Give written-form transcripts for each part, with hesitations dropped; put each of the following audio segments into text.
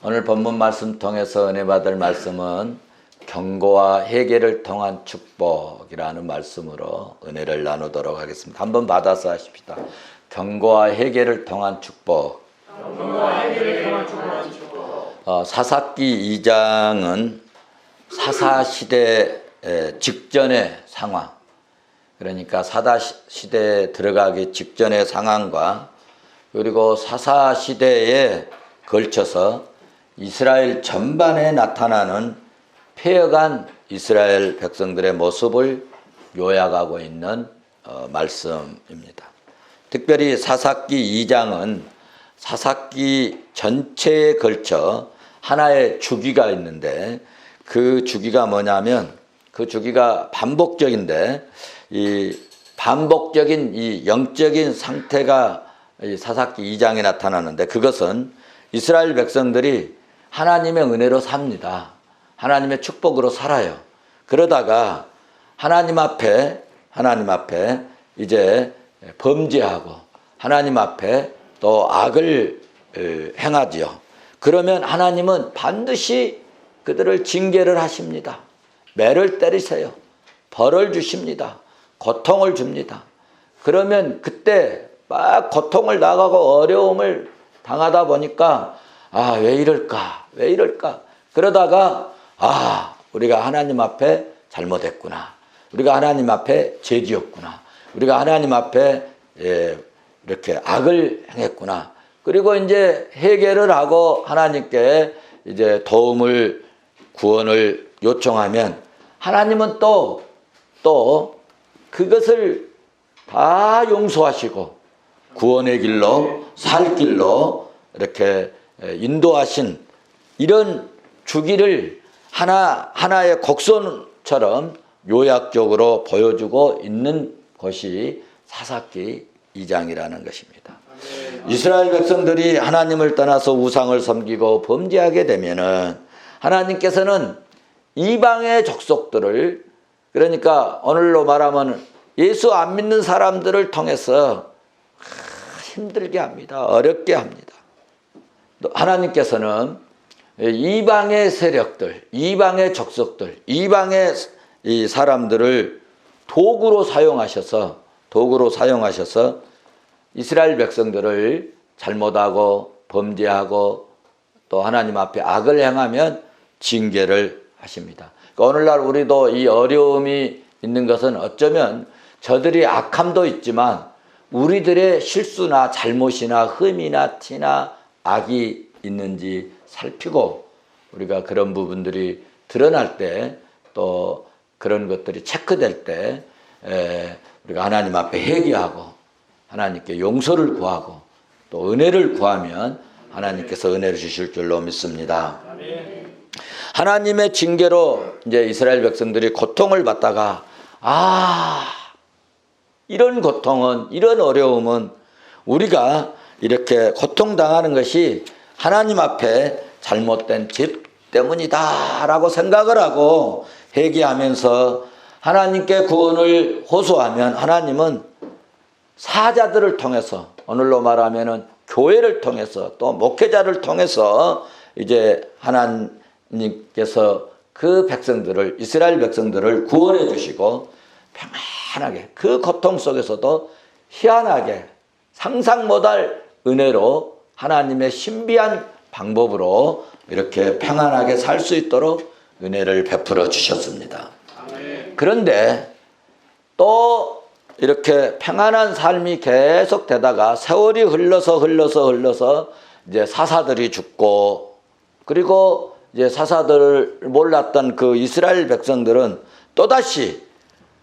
오늘 본문 말씀 통해서 은혜 받을 말씀은 경고와 회개를 통한 축복이라는 말씀으로 은혜를 나누도록 하겠습니다. 한번 받아서 하십시다. 경고와 회개를 통한 축복. 사사기 2장은 사사시대 직전의 상황, 그러니까 사사시대에 들어가기 직전의 상황과 그리고 사사시대에 걸쳐서 이스라엘 전반에 나타나는 폐역한 이스라엘 백성들의 모습을 요약하고 있는 말씀입니다. 특별히 사사기 2장은 사사기 전체에 걸쳐 하나의 주기가 있는데 그 주기가 뭐냐면 그 주기가 반복적인데 이 반복적인 이 영적인 상태가 이 사사기 2장에 나타나는데 그것은 이스라엘 백성들이 하나님의 은혜로 삽니다. 하나님의 축복으로 살아요. 그러다가 하나님 앞에 이제 범죄하고 하나님 앞에 또 악을 행하지요. 그러면 하나님은 반드시 그들을 징계를 하십니다. 매를 때리세요. 벌을 주십니다. 고통을 줍니다. 그러면 그때 막 고통을 당하고 어려움을 당하다 보니까 왜 이럴까 그러다가 우리가 하나님 앞에 잘못했구나, 우리가 하나님 앞에 죄지었구나, 우리가 하나님 앞에 이렇게 악을 행했구나. 그리고 이제 회개를 하고 하나님께 이제 도움을 구원을 요청하면 하나님은 또 그것을 다 용서하시고 구원의 길로 살 길로 이렇게 인도하신 이런 주기를 하나의 곡선처럼 요약적으로 보여주고 있는 것이 사사기 2장이라는 것입니다. 이스라엘 백성들이 하나님을 떠나서 우상을 섬기고 범죄하게 되면은 하나님께서는 이방의 족속들을, 그러니까 오늘로 말하면 예수 안 믿는 사람들을 통해서 힘들게 합니다. 어렵게 합니다. 하나님께서는 이방의 세력들, 이방의 족속들, 이방의 이 사람들을 도구로 사용하셔서 이스라엘 백성들을 잘못하고 범죄하고 또 하나님 앞에 악을 행하면 징계를 하십니다. 그러니까 오늘날 우리도 이 어려움이 있는 것은 어쩌면 저들이 악함도 있지만 우리들의 실수나 잘못이나 흠이나 티나 악이 있는지 살피고 우리가 그런 부분들이 드러날 때 또 그런 것들이 체크될 때 우리가 하나님 앞에 회개하고 하나님께 용서를 구하고 또 은혜를 구하면 하나님께서 은혜를 주실 줄로 믿습니다. 하나님의 징계로 이제 이스라엘 백성들이 고통을 받다가 이런 고통은, 이런 어려움은 우리가 이렇게 고통당하는 것이 하나님 앞에 잘못된 죄 때문이다 라고 생각을 하고 회개하면서 하나님께 구원을 호소하면 하나님은 사자들을 통해서, 오늘로 말하면 교회를 통해서 또 목회자를 통해서 이제 하나님께서 그 백성들을, 이스라엘 백성들을 구원해 주시고 평안하게 그 고통 속에서도 희한하게 상상 못할 은혜로 하나님의 신비한 방법으로 이렇게 평안하게 살 수 있도록 은혜를 베풀어 주셨습니다. 그런데 또 이렇게 평안한 삶이 계속 되다가 세월이 흘러서 이제 사사들이 죽고 그리고 이제 사사들을 몰랐던 그 이스라엘 백성들은 또다시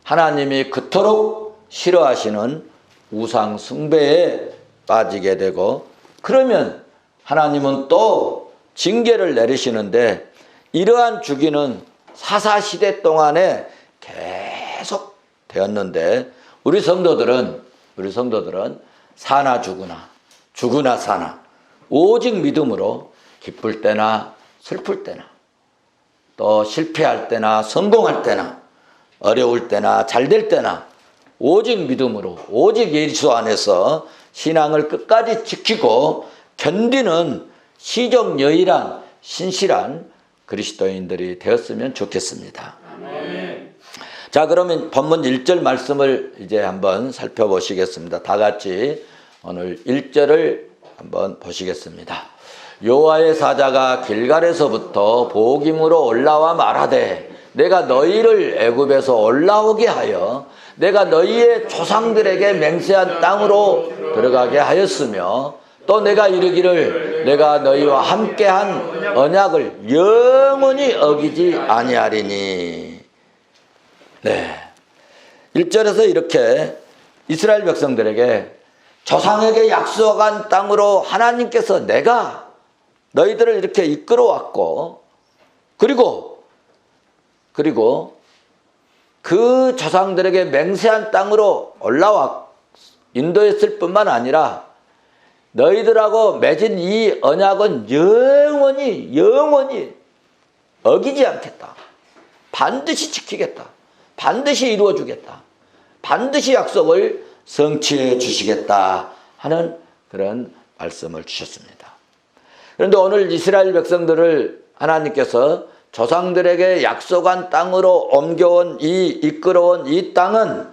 하나님이 그토록 싫어하시는 우상 숭배에 빠지게 되고 그러면 하나님은 또 징계를 내리시는데 이러한 주기는 사사시대 동안에 계속 되었는데 우리 성도들은 사나 죽으나 사나 오직 믿음으로 기쁠 때나 슬플 때나 또 실패할 때나 성공할 때나 어려울 때나 잘될 때나 오직 믿음으로 오직 예수 안에서 신앙을 끝까지 지키고 견디는 시종여일한 신실한 그리스도인들이 되었으면 좋겠습니다. 자, 그러면 본문 1절 말씀을 이제 한번 살펴보시겠습니다. 다 같이 오늘 1절을 한번 보시겠습니다. 여호와의 사자가 길갈에서부터 보김으로 올라와 말하되 내가 너희를 애굽에서 올라오게 하여 내가 너희의 조상들에게 맹세한 땅으로 들어가게 하였으며 또 내가 이르기를 내가 너희와 함께한 언약을 영원히 어기지 아니하리니. 네, 1절에서 이렇게 이스라엘 백성들에게 조상에게 약속한 땅으로 하나님께서 내가 너희들을 이렇게 이끌어왔고 그리고 그 조상들에게 맹세한 땅으로 올라와 인도했을 뿐만 아니라 너희들하고 맺은 이 언약은 영원히 어기지 않겠다. 반드시 지키겠다. 반드시 이루어주겠다. 반드시 약속을 성취해 주시겠다 하는 그런 말씀을 주셨습니다. 그런데 오늘 이스라엘 백성들을 하나님께서 조상들에게 약속한 땅으로 옮겨온 이끌어온 이 땅은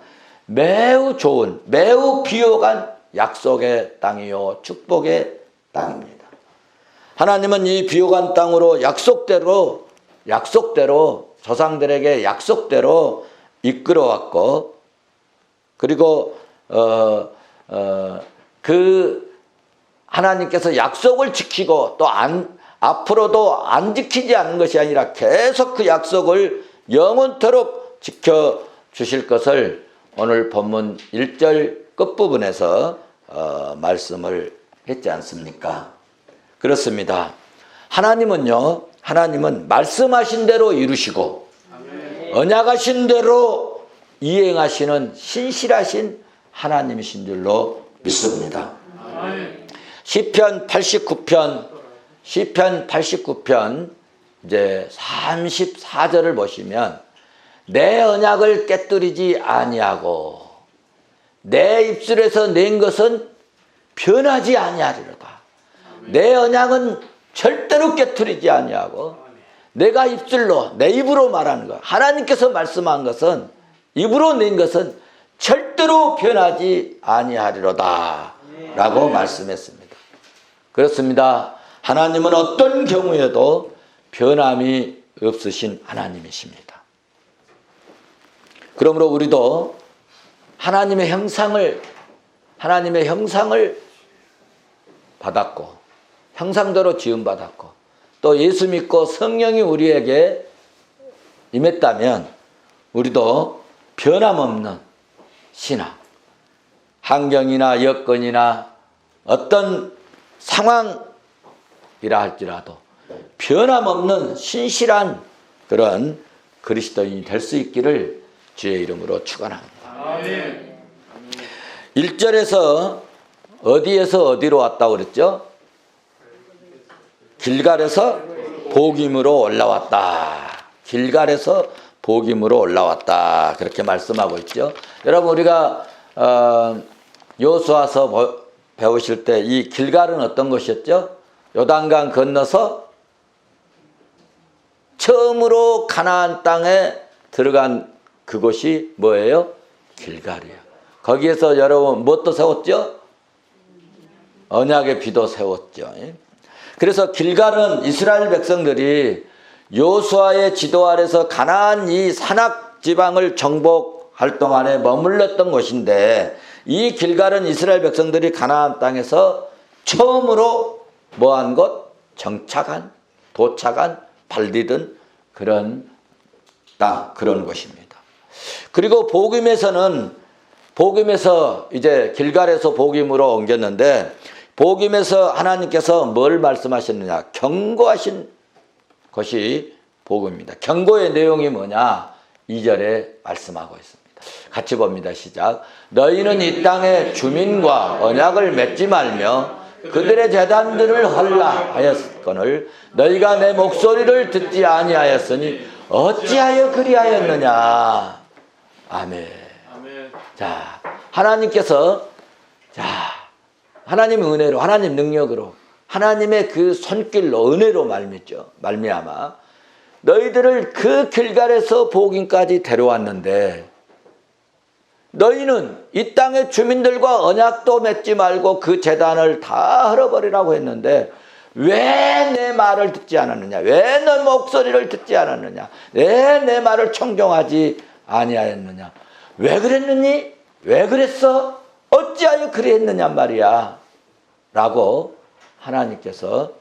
매우 좋은, 매우 비옥한 약속의 땅이요 축복의 땅입니다. 하나님은 이 비옥한 땅으로 약속대로 조상들에게 약속대로 이끌어왔고 그리고 그 하나님께서 약속을 지키고 또 앞으로도 안 지키지 않는 것이 아니라 계속 그 약속을 영원토록 지켜주실 것을 오늘 본문 1절 끝부분에서 말씀을 했지 않습니까? 그렇습니다. 하나님은 말씀하신 대로 이루시고 언약하신 대로 이행하시는 신실하신 하나님이신 줄로 믿습니다. 시편 89편 이제 34절을 보시면 내 언약을 깨뜨리지 아니하고 내 입술에서 낸 것은 변하지 아니하리로다. 내 언약은 절대로 깨뜨리지 아니하고 내가 내 입으로 말하는 것, 하나님께서 말씀한 것은 입으로 낸 것은 절대로 변하지 아니하리로다 라고 말씀했습니다. 그렇습니다. 하나님은 어떤 경우에도 변함이 없으신 하나님이십니다. 그러므로 우리도 하나님의 형상을 받았고 형상대로 지음받았고 또 예수 믿고 성령이 우리에게 임했다면 우리도 변함없는 신앙, 환경이나 여건이나 어떤 상황이라 할지라도 변함없는 신실한 그런 그리스도인이 될 수 있기를 주의 이름으로 축원합니다. 1절에서 어디에서 어디로 왔다고 그랬죠? 길갈에서 보김으로 올라왔다. 길갈에서 보김으로 올라왔다. 그렇게 말씀하고 있죠. 여러분 우리가 여호수아서 배우실 때 이 길갈은 어떤 것이었죠? 요단강 건너서 처음으로 가나안 땅에 들어간 그곳이 뭐예요? 길갈이에요. 거기에서 여러분 무엇도 세웠죠? 언약의 비도 세웠죠. 그래서 길갈은 이스라엘 백성들이 여호수아의 지도 아래서 가나안 이 산악 지방을 정복할 동안에 머물렀던 곳인데 이 길갈은 이스라엘 백성들이 가나안 땅에서 처음으로 뭐한 곳? 도착한, 발디든 그런 땅, 그런 곳입니다. 그리고 복임에서 이제 길갈에서 복임으로 옮겼는데 복임에서 하나님께서 뭘 말씀하셨느냐? 경고하신 것이 복음입니다. 경고의 내용이 뭐냐? 2절에 말씀하고 있습니다. 같이 봅니다. 시작. 너희는 이 땅의 주민과 언약을 맺지 말며 그들의 재단들을 헐라 하였거늘 너희가 내 목소리를 듣지 아니하였으니 어찌하여 그리하였느냐. 아멘. 자, 하나님께서 하나님의 은혜로, 하나님 능력으로, 하나님의 그 손길로 은혜로 말미암아 너희들을 그 길갈에서 복음까지 데려왔는데 너희는 이 땅의 주민들과 언약도 맺지 말고 그 제단을 다 헐어버리라고 했는데 왜 내 말을 듣지 않았느냐? 왜 내 목소리를 듣지 않았느냐? 왜 내 말을 청종하지 아니하였느냐? 왜 그랬느니? 왜 그랬어? 어찌하여 그랬느냐 말이야 라고 하나님께서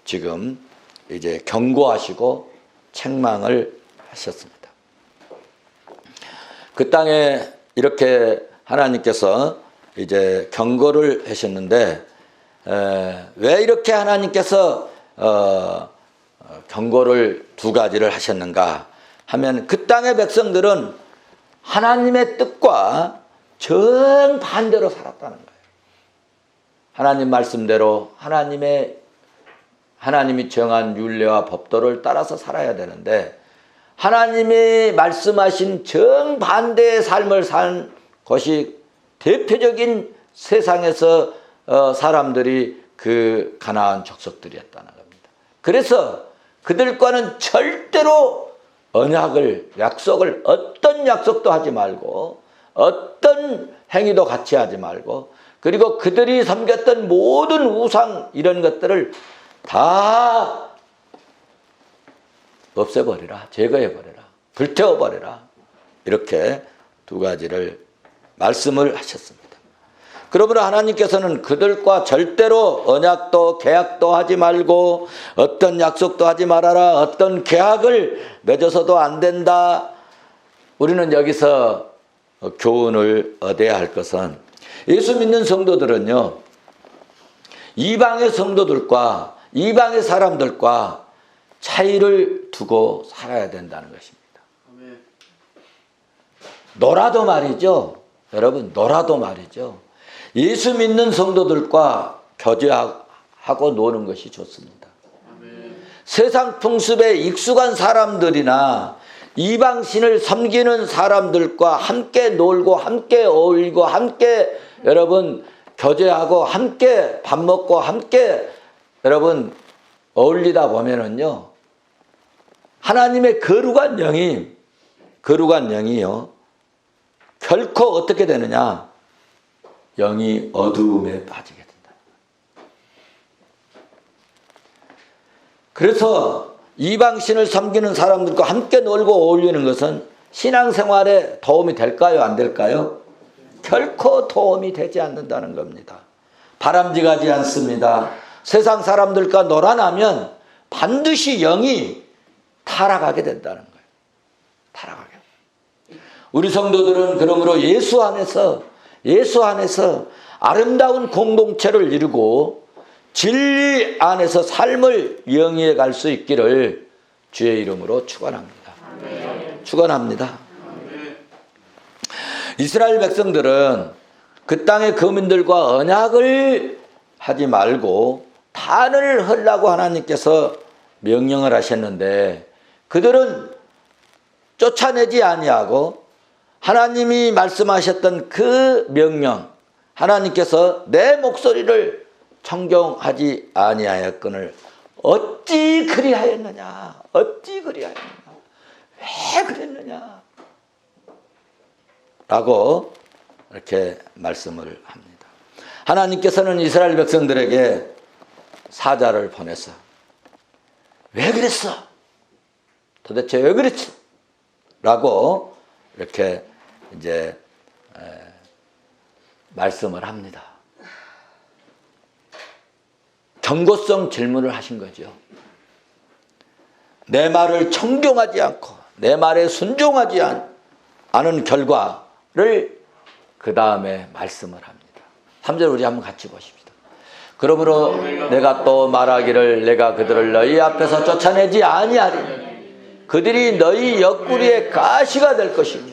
지금 이제 경고하시고 책망을 하셨습니다. 그 땅에 이렇게 하나님께서 이제 경고를 하셨는데 왜 이렇게 하나님께서 경고를 두 가지를 하셨는가 하면 그 땅의 백성들은 하나님의 뜻과 정반대로 살았다는 거예요. 하나님 말씀대로 하나님이 정한 율례와 법도를 따라서 살아야 되는데 하나님이 말씀하신 정반대의 삶을 산 것이 대표적인 세상에서 사람들이 그 가나안 족속들이었다는 겁니다. 그래서 그들과는 절대로 약속을 어떤 약속도 하지 말고 어떤 행위도 같이 하지 말고 그리고 그들이 섬겼던 모든 우상 이런 것들을 다 없애버리라, 제거해버리라, 불태워버리라 이렇게 두 가지를 말씀을 하셨습니다. 그러므로 하나님께서는 그들과 절대로 언약도 계약도 하지 말고 어떤 약속도 하지 말아라, 어떤 계약을 맺어서도 안 된다. 우리는 여기서 교훈을 얻어야 할 것은 예수 믿는 성도들은요, 이방의 성도들과 이방의 사람들과 차이를 두고 살아야 된다는 것입니다. 놀아도 말이죠. 여러분, 놀아도 말이죠. 예수 믿는 성도들과 교제하고 노는 것이 좋습니다. 세상 풍습에 익숙한 사람들이나 이방신을 섬기는 사람들과 함께 놀고 함께 어울리고 함께 여러분 교제하고 함께 밥 먹고 함께 여러분 어울리다 보면은요, 하나님의 거룩한 영이요 결코 어떻게 되느냐, 영이 어두움에 빠지게 된다. 그래서 이방신을 섬기는 사람들과 함께 놀고 어울리는 것은 신앙생활에 도움이 될까요, 안 될까요? 결코 도움이 되지 않는다는 겁니다. 바람직하지 않습니다. 세상 사람들과 놀아나면 반드시 영이 타락하게 된다는 거예요. 타락하게. 우리 성도들은 그러므로 예수 안에서 아름다운 공동체를 이루고 진리 안에서 삶을 영위해 갈 수 있기를 주의 이름으로 축원합니다. 축원합니다. 이스라엘 백성들은 그 땅의 거민들과 언약을 하지 말고 단을 헐라고 하나님께서 명령을 하셨는데 그들은 쫓아내지 아니하고 하나님이 말씀하셨던 그 명령, 하나님께서 내 목소리를 청종하지 아니하였거늘 어찌 그리하였느냐, 어찌 그리하였느냐, 왜 그랬느냐 라고 이렇게 말씀을 합니다. 하나님께서는 이스라엘 백성들에게 사자를 보내서 왜 그랬어? 도대체 왜 그랬어? 라고 이렇게 이제 말씀을 합니다. 경고성 질문을 하신 거죠. 내 말을 청종하지 않고 내 말에 순종하지 않은 결과를 그 다음에 말씀을 합니다. 3절 우리 한번 같이 보십시다. 그러므로 내가 또 말하기를 내가 그들을 너희 앞에서 쫓아내지 아니하리니 그들이 너희 옆구리에 가시가 될 것이며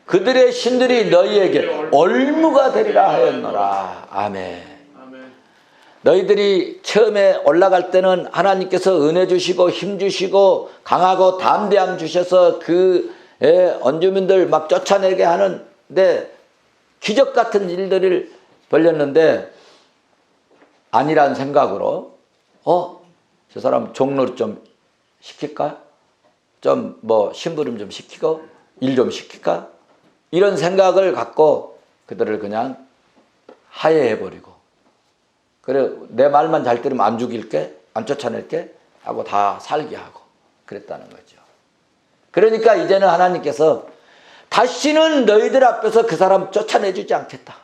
그들의 신들이 너희에게 올무가 되리라 하였노라. 아멘. 너희들이 처음에 올라갈 때는 하나님께서 은혜 주시고 힘 주시고 강하고 담대함 주셔서 그 원주민들 막 쫓아내게 하는데 기적 같은 일들을 벌였는데 아니란 생각으로 저 사람 종로 좀 시킬까? 좀 뭐 심부름 좀 시키고 일 좀 시킬까? 이런 생각을 갖고 그들을 그냥 하해해버리고, 그래 내 말만 잘 들으면 안 죽일게, 안 쫓아낼게 하고 다 살게 하고 그랬다는 거죠. 그러니까 이제는 하나님께서 다시는 너희들 앞에서 그 사람 쫓아내주지 않겠다.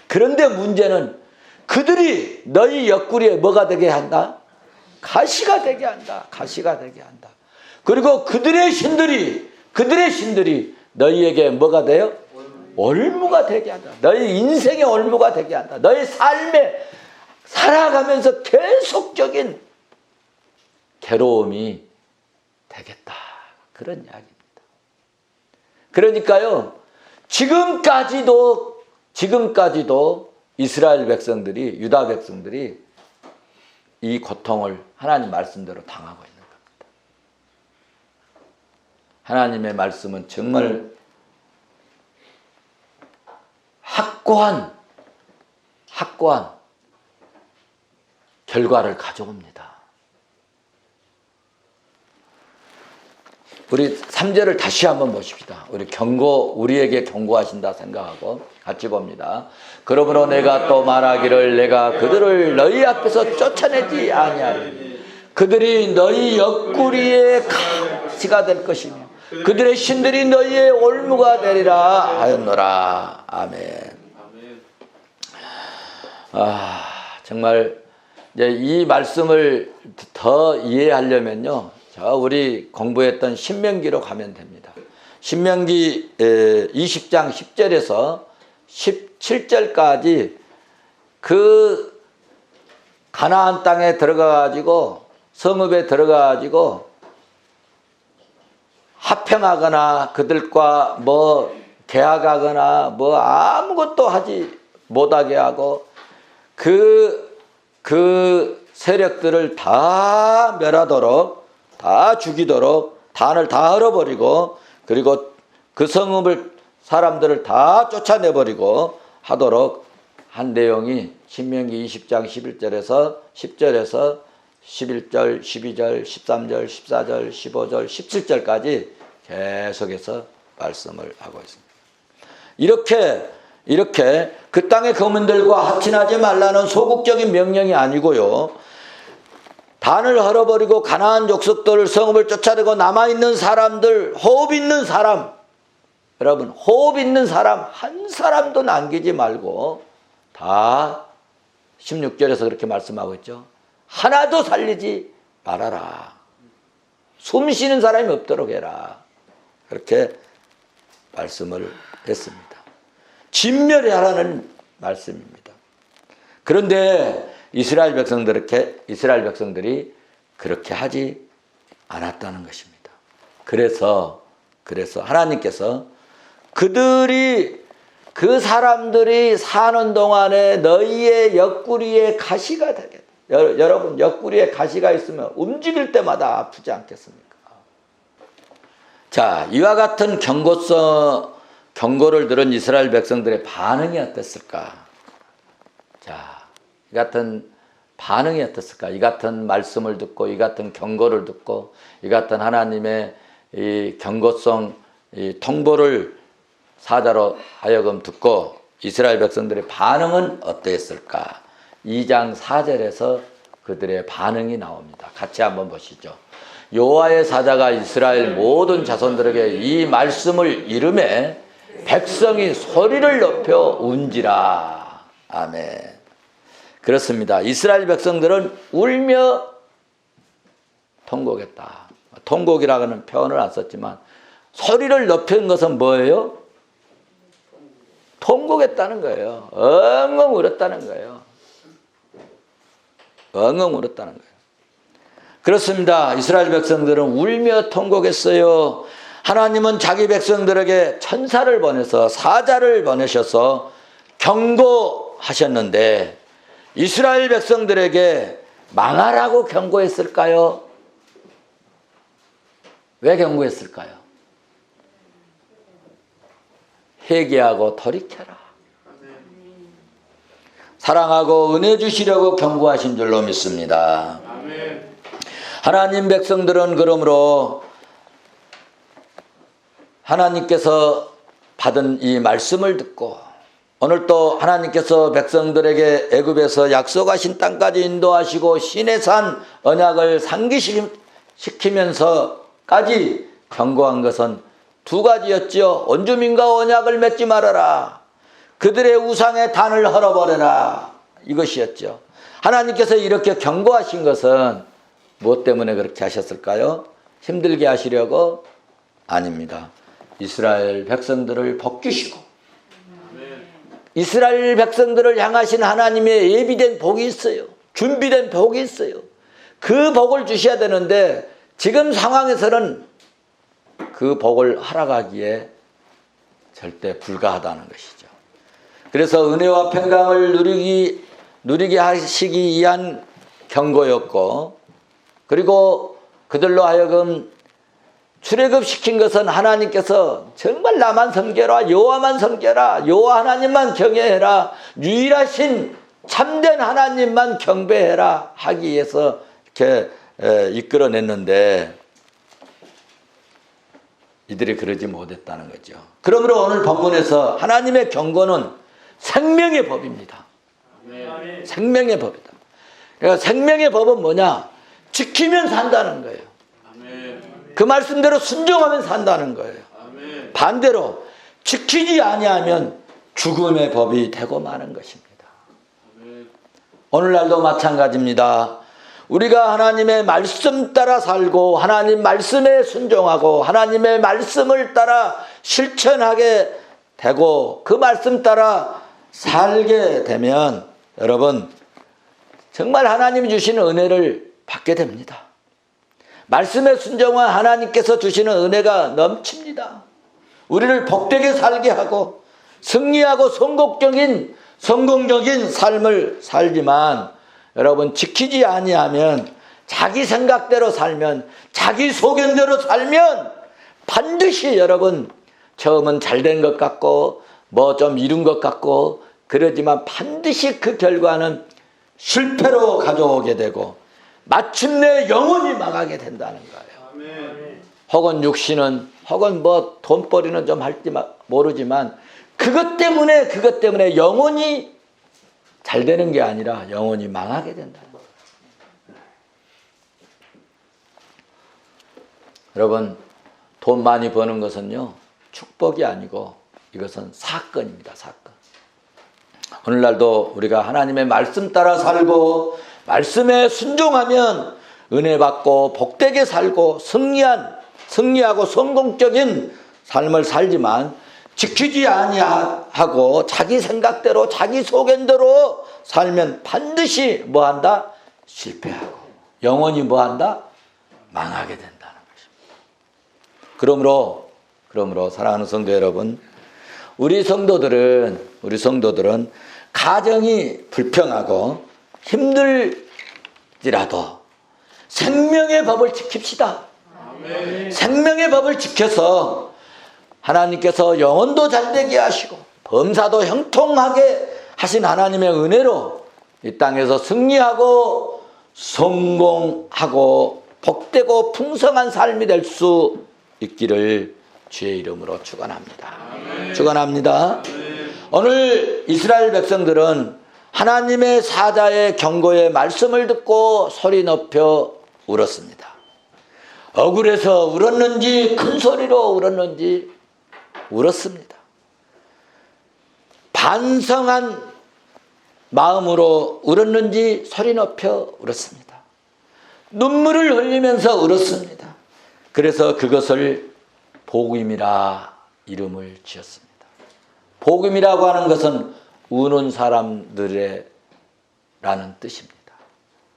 그런데 문제는 그들이 너희 옆구리에 뭐가 되게 한다? 가시가 되게 한다. 가시가 되게 한다. 그리고 그들의 신들이 너희에게 뭐가 돼요? 올무가 되게 한다. 너희 인생의 올무가 되게 한다. 너희 삶에 살아가면서 계속적인 괴로움이 되겠다. 그런 이야기입니다. 그러니까요, 지금까지도 이스라엘 백성들이, 유다 백성들이 이 고통을 하나님 말씀대로 당하고 있는 겁니다. 하나님의 말씀은 정말 확고한 결과를 가져옵니다. 우리 3절을 다시 한번 보십시다. 우리에게 경고하신다 생각하고 같이 봅니다. 그러므로 내가 또 말하기를 내가 그들을 너희 앞에서 쫓아내지 아니하리니 그들이 너희 옆구리에 가시가 될 것이며 그들의 신들이 너희의 올무가 되리라 하였노라. 아멘. 정말 이제 이 말씀을 더 이해하려면요, 우리 공부했던 신명기로 가면 됩니다. 신명기 20장 10절에서 17절까지 그 가나안 땅에 들어가가지고 성읍에 들어가가지고 합평하거나 그들과 뭐 계약하거나 뭐 아무것도 하지 못하게 하고 그 세력들을 다 멸하도록, 다 죽이도록, 단을 다 헐어버리고, 그리고 그 성읍을 사람들을 다 쫓아내버리고 하도록 한 내용이 신명기 20장 11절에서 10절에서 11절, 12절, 13절, 14절, 15절, 17절까지 계속해서 말씀을 하고 있습니다. 이렇게 그 땅의 거민들과 합친하지 말라는 소극적인 명령이 아니고요, 단을 헐어버리고 가나안 족속들 성읍을 쫓아내고 남아있는 사람들, 호흡 있는 사람, 여러분 호흡 있는 사람 한 사람도 남기지 말고 다 16절에서 그렇게 말씀하고 있죠. 하나도 살리지 말아라. 숨 쉬는 사람이 없도록 해라. 그렇게 말씀을 했습니다. 진멸하라는 말씀입니다. 그런데 이스라엘 백성들이 그렇게 하지 않았다는 것입니다. 그래서 하나님께서 그 사람들이 사는 동안에 너희의 옆구리에 가시가 되겠다. 여러분 옆구리에 가시가 있으면 움직일 때마다 아프지 않겠습니까? 자, 이와 같은 경고를 들은 이스라엘 백성들의 반응이 어땠을까? 자, 이 같은 반응이 어땠을까? 이 같은 말씀을 듣고, 이 같은 경고를 듣고, 이 같은 하나님의 이 경고성 이 통보를 사자로 하여금 듣고 이스라엘 백성들의 반응은 어땠을까? 2장 4절에서 그들의 반응이 나옵니다. 같이 한번 보시죠. 여호와의 사자가 이스라엘 모든 자손들에게 이 말씀을 이르매 백성이 소리를 높여 운지라. 아멘. 그렇습니다. 이스라엘 백성들은 울며 통곡했다. 통곡이라는 표현을 안 썼지만 소리를 높인 것은 뭐예요? 통곡했다는 거예요. 엉엉 울었다는 거예요. 엉엉 울었다는 거예요. 그렇습니다. 이스라엘 백성들은 울며 통곡했어요. 하나님은 자기 백성들에게 천사를 보내서 사자를 보내셔서 경고하셨는데 이스라엘 백성들에게 망하라고 경고했을까요? 왜 경고했을까요? 회개하고 돌이켜라. 사랑하고 은혜 주시려고 경고하신 줄로 믿습니다. 하나님 백성들은 그러므로 하나님께서 받은 이 말씀을 듣고 오늘 또 하나님께서 백성들에게 애굽에서 약속하신 땅까지 인도하시고 시내산 언약을 상기시키면서까지 경고한 것은 두 가지였지요. 원주민과 언약을 맺지 말아라. 그들의 우상의 단을 헐어버려라. 이것이었죠. 하나님께서 이렇게 경고하신 것은 무엇 때문에 그렇게 하셨을까요? 힘들게 하시려고? 아닙니다. 이스라엘 백성들을 벗기시고 이스라엘 백성들을 향하신 하나님의 예비된 복이 있어요. 준비된 복이 있어요. 그 복을 주셔야 되는데 지금 상황에서는 그 복을 허락하기에 절대 불가하다는 것이죠. 그래서 은혜와 평강을 누리게 하시기 위한 경고였고, 그리고 그들로 하여금 출애굽시킨 것은 하나님께서 정말 나만 섬겨라, 여호와만 섬겨라, 여호와 하나님만 경외해라, 유일하신 참된 하나님만 경배해라 하기 위해서 이렇게 이끌어냈는데 이들이 그러지 못했다는 거죠. 그러므로 오늘 본문에서 하나님의 경고는 생명의 법입니다. 생명의 법이다. 그러니까 생명의 법은 뭐냐? 지키면 산다는 거예요. 그 말씀대로 순종하면 산다는 거예요. 반대로 지키지 아니하면 죽음의 법이 되고 마는 것입니다. 오늘날도 마찬가지입니다. 우리가 하나님의 말씀 따라 살고 하나님 말씀에 순종하고 하나님의 말씀을 따라 실천하게 되고 그 말씀 따라 살게 되면 여러분 정말 하나님이 주시는 은혜를 받게 됩니다. 말씀에 순종한 하나님께서 주시는 은혜가 넘칩니다. 우리를 복되게 살게 하고 승리하고 성공적인 삶을 살지만 여러분 지키지 아니하면 자기 생각대로 살면 자기 소견대로 살면 반드시 여러분 처음은 잘된 것 같고 뭐 좀 이룬 것 같고 그러지만 반드시 그 결과는 실패로 가져오게 되고 마침내 영원히 망하게 된다는 거예요. 혹은 육신은 혹은 뭐 돈벌이는 좀 할지 모르지만 그것 때문에 영원히 잘 되는 게 아니라 영원히 망하게 된다는 거예요. 여러분 돈 많이 버는 것은요 축복이 아니고 이것은 사건입니다. 사건. 오늘날도 우리가 하나님의 말씀 따라 살고 말씀에 순종하면 은혜 받고 복되게 살고 승리하고 성공적인 삶을 살지만 지키지 아니하고 자기 생각대로 자기 소견대로 살면 반드시 뭐한다? 실패하고 영원히 뭐한다? 망하게 된다는 것입니다. 그러므로 사랑하는 성도 여러분, 우리 성도들은 가정이 불평하고 힘들지라도 생명의 법을 지킵시다. 아멘. 생명의 법을 지켜서 하나님께서 영혼도 잘되게 하시고 범사도 형통하게 하신 하나님의 은혜로 이 땅에서 승리하고 성공하고 복되고 풍성한 삶이 될 수 있기를 주의 이름으로 축원합니다. 축원합니다. 오늘 이스라엘 백성들은 하나님의 사자의 경고의 말씀을 듣고 소리 높여 울었습니다. 억울해서 울었는지 큰 소리로 울었는지 울었습니다. 반성한 마음으로 울었는지 소리 높여 울었습니다. 눈물을 흘리면서 울었습니다. 그래서 그것을 복음이라 이름을 지었습니다. 복음이라고 하는 것은 우는 사람들의 라는 뜻입니다.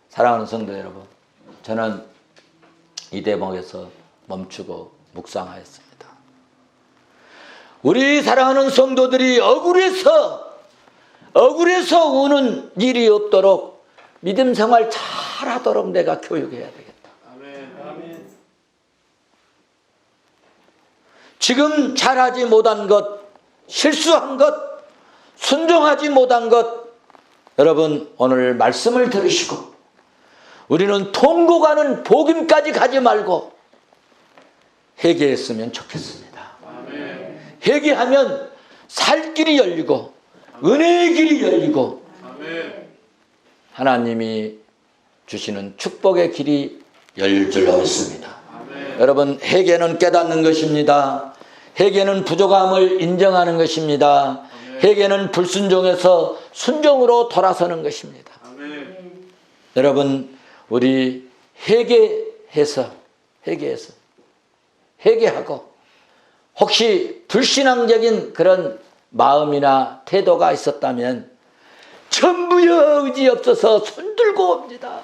사랑하는 성도 여러분, 저는 이 대목에서 멈추고 묵상하였습니다. 우리 사랑하는 성도들이 억울해서 우는 일이 없도록 믿음 생활 잘하도록 내가 교육해야 되겠다. 아멘. 지금 잘하지 못한 것, 실수한 것, 순종하지 못한 것, 여러분 오늘 말씀을 들으시고 우리는 통고 가는 복음까지 가지 말고 회개했으면 좋겠습니다. 회개하면 살 길이 열리고 은혜의 길이 열리고 하나님이 주시는 축복의 길이 열릴 줄로 믿습니다. 여러분, 회개는 깨닫는 것입니다. 회개는 부족함을 인정하는 것입니다. 회개는 불순종에서 순종으로 돌아서는 것입니다. 여러분, 우리 회개하고 혹시 불신앙적인 그런 마음이나 태도가 있었다면 전부여 의지 없어서 손들고 옵니다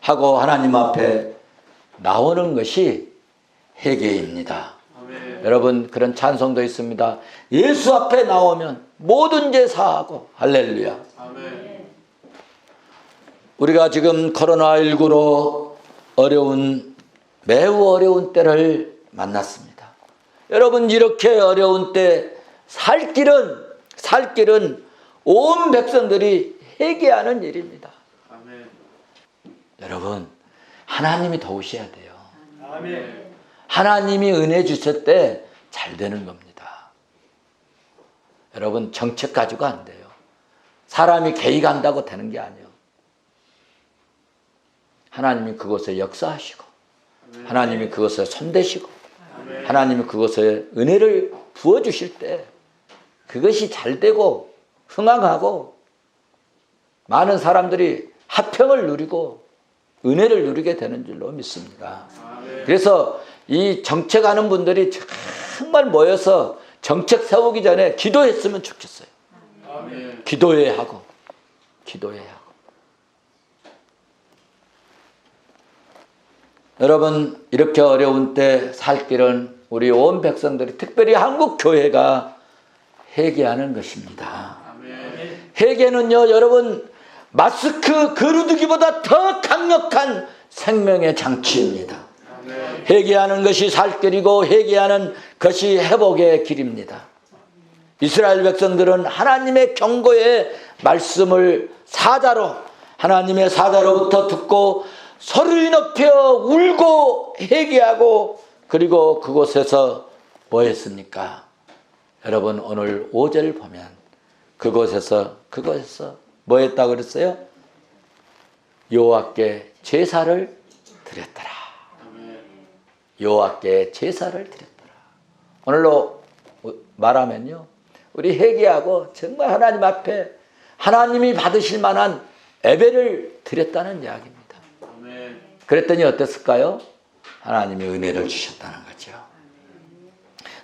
하고 하나님 앞에 나오는 것이 회개입니다. 여러분, 그런 찬송도 있습니다. 예수 앞에 나오면 모든 죄 사하고 할렐루야. 우리가 지금 코로나19로 매우 어려운 때를 만났습니다. 여러분, 이렇게 어려운 때 살 길은 온 백성들이 회개하는 일입니다. 여러분, 하나님이 도우셔야 돼요. 하나님이 은혜 주실 때 잘 되는 겁니다. 여러분, 정책 가지고 안 돼요. 사람이 개의간다고 되는 게 아니에요. 하나님이 그것에 역사하시고 하나님이 그것에 손대시고 하나님이 그것에 은혜를 부어주실 때 그것이 잘 되고 흥황하고 많은 사람들이 화평을 누리고 은혜를 누리게 되는 줄로 믿습니다. 그래서 이 정책하는 분들이 정말 모여서 정책 세우기 전에 기도했으면 좋겠어요. 기도해야 하고. 여러분, 이렇게 어려운 때 살 길은 우리 온 백성들이, 특별히 한국 교회가 회개하는 것입니다. 회개는요, 여러분, 마스크 거르두기보다 더 강력한 생명의 장치입니다. 회개하는 것이 살 길이고 회개하는 것이 회복의 길입니다. 이스라엘 백성들은 하나님의 경고의 말씀을 하나님의 사자로부터 듣고 소리 높여 울고 회개하고, 그리고 그곳에서 뭐 했습니까? 여러분, 오늘 5절 보면 그곳에서 뭐 했다고 그랬어요? 여호와께 제사를 드렸더라. 여호와께 제사를 드렸더라. 오늘로 말하면요, 우리 회개하고 정말 하나님 앞에 하나님이 받으실 만한 예배를 드렸다는 이야기입니다. 그랬더니 어땠을까요? 하나님이 은혜를 주셨다는 거죠.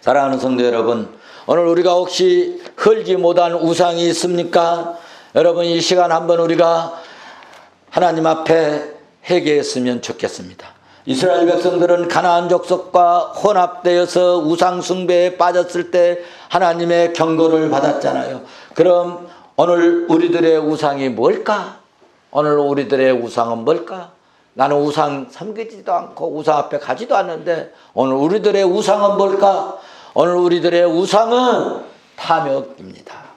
사랑하는 성도 여러분, 오늘 우리가 혹시 헐지 못한 우상이 있습니까? 여러분, 이 시간 한번 우리가 하나님 앞에 회개했으면 좋겠습니다. 이스라엘 백성들은 가나안 족속과 혼합되어서 우상 숭배에 빠졌을 때 하나님의 경고를 받았잖아요. 그럼 오늘 우리들의 우상이 뭘까? 오늘 우리들의 우상은 뭘까? 나는 우상 섬기지도 않고 우상 앞에 가지도 않는데 오늘 우리들의 우상은 뭘까? 오늘 우리들의 우상은 탐욕입니다.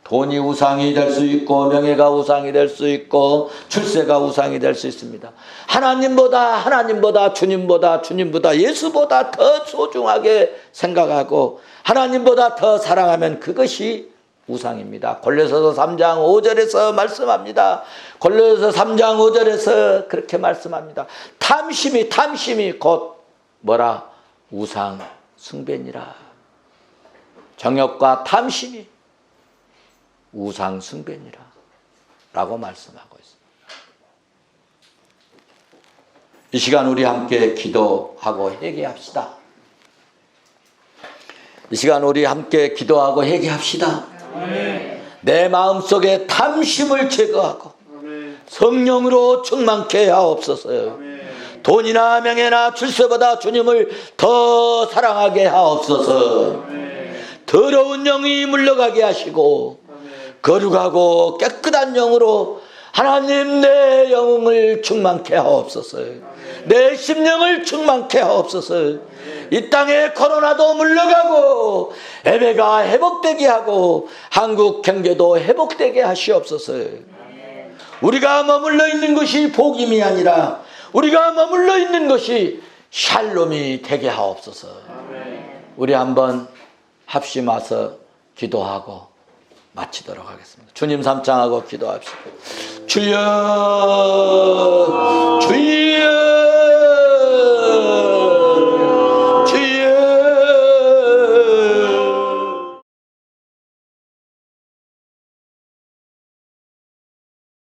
돈이 우상이 될 수 있고 명예가 우상이 될 수 있고 출세가 우상이 될 수 있습니다. 하나님보다 주님보다 예수보다 더 소중하게 생각하고 하나님보다 더 사랑하면 그것이 우상입니다. 골로새서 3장 5절에서 말씀합니다. 골로새서 3장 5절에서 그렇게 말씀합니다. 탐심이 곧 뭐라? 우상 숭배니라. 정욕과 탐심이 우상 숭배니라 라고 말씀하고 있습니다. 이 시간 우리 함께 기도하고 회개합시다. 이 시간 우리 함께 기도하고 회개합시다. 내 마음속에 탐심을 제거하고 성령으로 충만케 하옵소서. 돈이나 명예나 출세보다 주님을 더 사랑하게 하옵소서. 더러운 영이 물러가게 하시고 거룩하고 깨끗한 영으로 하나님 내 영을 충만케 하옵소서. 내 심령을 충만케 하옵소서. 이 땅에 코로나도 물러가고 예배가 회복되게 하고 한국 경제도 회복되게 하시옵소서. 우리가 머물러 있는 것이 복임이 아니라 우리가 머물러 있는 것이 샬롬이 되게 하옵소서. 우리 한번 합심해서 기도하고 마치도록 하겠습니다. 주님 삼창하고 기도합시다. 주여 주여